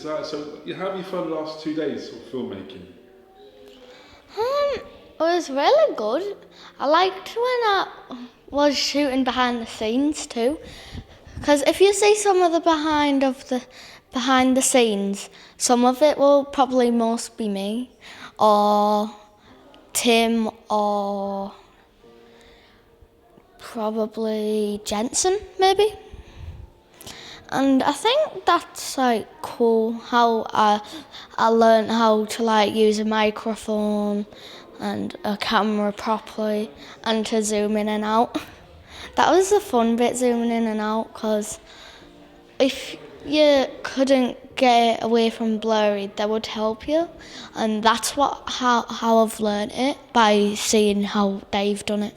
Is that so? How have you found the last 2 days of filmmaking? It was really good. I liked when I was shooting behind the scenes too, because if you see some of the behind the scenes, some of it will probably most be me, or Tim, or probably Jensen, maybe. And I think that's like cool how I learned how to like use a microphone and a camera properly and to zoom in and out. That was the fun bit, zooming in and out, because if you couldn't get away from blurry, that would help you, and that's how I've learned it, by seeing how Dave done it.